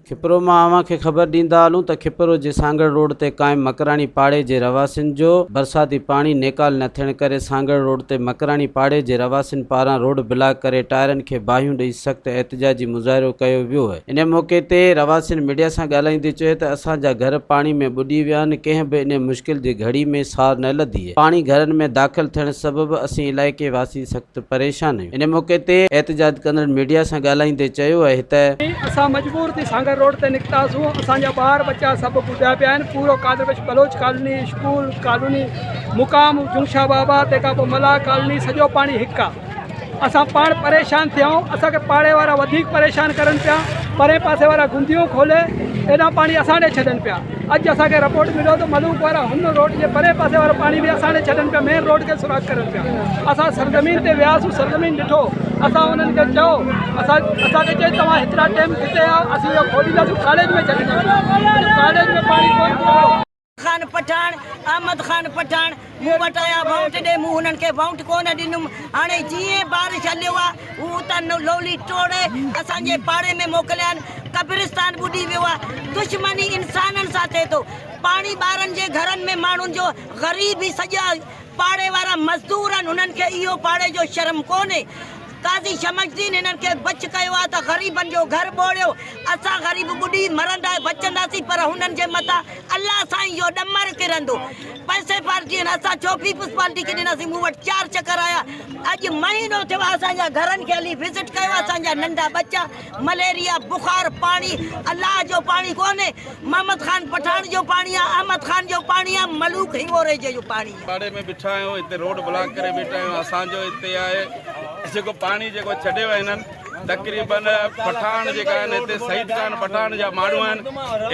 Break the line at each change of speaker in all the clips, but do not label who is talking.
खिपरो मां अवां खे ख़बर ॾींदा हलूं त खिपरो जे सांगड़ रोड ते क़ाइम मकराणी पाड़े जे रवासिन जो बरसाती पाणी नेकाल न थियण करे सांगड़ रोड ते मकराणी पाड़े जे रवासिन पारां रोड ब्लॉक करे टायरनि खे बाहियूं ॾेई सख़्तु एहतिजाजी मुज़ाहिरो कयो वियो आहे। इन मौक़े ते रवासिन मीडिया सां ॻाल्हाईंदे चयो त असांजा घर पाणी में ॿुॾी विया आहिनि, कंहिं बि इन मुश्किल जी घड़ी में सार न लधी आहे। पाणी घरनि में दाख़िल थियण सबबि असीं इलाइक़े वासी सख़्तु परेशान आहियूं। इन मौक़े ते एहतिजाज कंदड़ मीडिया सां ॻाल्हाईंदे चयो आहे त
असां मजबूर थी सांगड़ रोड ते निकितासीं। असांजा ॿार बच्चा सभु ॿुॾा पिया आहिनि। पूरो कादरबश बलोच कॉलोनी, स्कूल कॉलोनी, मुकाम जुमशा बाबा, तंहिंखां पोइ मलाह कॉलोनी, सॼो पाणी हिकु आहे। असां पाण परेशान थिया आहियूं। असांखे पाड़े वारा वधीक परेशान करनि पिया। परे पासे वारा गुंदियूं खोले एॾा पाणी असां ॾे छॾनि पिया। अॼु असांखे रिपोर्ट मिलियो त मलूक वारा हुन रोड जे परे पासे वारो पाणी बि असां ॾे छॾनि पिया, मेन रोड खे सुराख करनि पिया। असां सरज़मीन ते वियासीं, सरज़मीन ॾिठो, असां उन्हनि खे चयो, असांखे चई तव्हां हेतिरा टाइम किथे आहे, असीं इहो खोलींदासीं, कॉलेज में छॾींदासीं। कॉलेज में पाणी कोन।
खान पठान, अहमद खान पठान मूं वटि आया वाउंट ॾे, मूं हुननि खे वाउंट कोन ॾिनुमि। हाणे जीअं बारिश हलियो आहे हू त लोली टोड़े असांजे पाड़े में मोकिलिया आहिनि। कब्रिस्तान ॿुॾी वियो आहे। दुश्मनी इंसाननि सां थिए थो। पाणी ॿारनि जे घरनि में माण्हुनि जो, ग़रीब ई सॼा पाड़े वारा मज़दूर आहिनि, उन्हनि खे इहो पाड़े जो शर्म कोन्हे। काज़ी शमशदीन हिननि खे बच कयो आहे त ग़रीबनि जो घर ॿोड़ियो। असां ग़रीब ॿुॾी मरंदा बचंदासीं, पर हुननि जे मथां अलाह साईं जो ॾमर किरंदो। पैसे पार्टी आहिनि, असां छो पीपुल्स पार्टी खे ॾिनासीं। मूं वटि 4 चकर आया। अॼु महीनो थियो आहे असांजा घरनि खे हली विज़िट कयो। असांजा नंढा बच्चा मलेरिया, बुखार, पाणी अलाह जो पाणी कोन्हे। मोहम्मद खान पठान जो पाणी आहे, अहमद खान जो पाणी आहे, मलूक हिंगोरे जो पाणी आहे।
पाड़े में बिठा आहियूं, हिते रोड ब्लॉक करे बीठा आहियूं। असांजो हिते आहे जेको पाणी जेको छॾियो आहे हिननि तक़रीबन पठान जेका आहिनि हिते सईद खान पठान जा माण्हू आहिनि,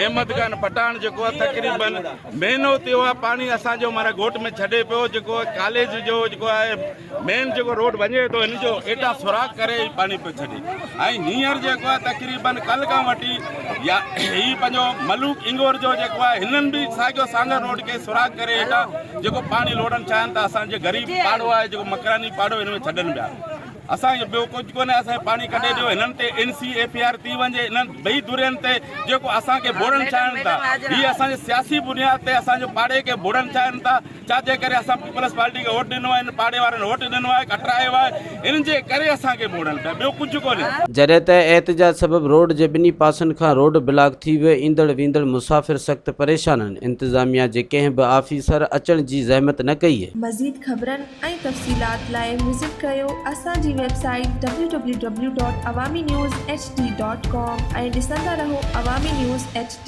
अहमद खान पठान जेको आहे तक़रीबन महीनो थियो आहे पाणी असांजो माना घोट में छॾे पियो। जेको कॉलेज जो जेको आहे मेन जेको रोड वञे थो हिन जो एॾा सुराख करे पाणी पियो छॾे। ऐं हींअर जेको आहे तक़रीबन कल्ह खां वठी या हीउ पंहिंजो मलूक इंगोर जो जेको आहे हिननि बि साॻियो सांगर रोड खे सुराख करे हेॾा जेको पाणी लोड़नि चाहिनि था। असांजे ग़रीब पाड़ो आहे जेको मकरानी पाड़ो, हिन में छॾनि पिया। असांखे ॿियो कुझु कोन्हे। असांखे पाणी कढे ॾियो। हिननि ते NCAPR थी वञे, हिननि ॿई धुरियुनि ते जेको असांखे बोड़नि चाहिनि था, हीअ असांजे सियासी बुनियाद ते असांजो पाड़े खे बोड़नि चाहिनि था। छाजे करे असां पीपल्स पार्टी खे वोट ॾिनो आहे, पाड़े वारनि वोट ॾिनो आहे, कटरायो आहे, हिन जे करे असांखे बोड़नि पिया, ॿियो कुझु कोन्हे।
जॾहिं त एहतिजाज सबबि रोड जे ॿिन्ही पासनि खां रोड ब्लॉक थी वियो, ईंदड़ वेंदड़ मुसाफ़िर सख़्तु परेशान आहिनि। इंतिज़ामिया जे कंहिं बि ऑफिसर अचण जी ज़हमत न कई आहे।
मज़ीद ख़बरनि ऐं तफ़सीलात लाइ विज़िट कयो असांजी वेबसाइट www.awamiNewsHD.com ऐं ॾिसंदा रहो अवामी न्यूज़ HD।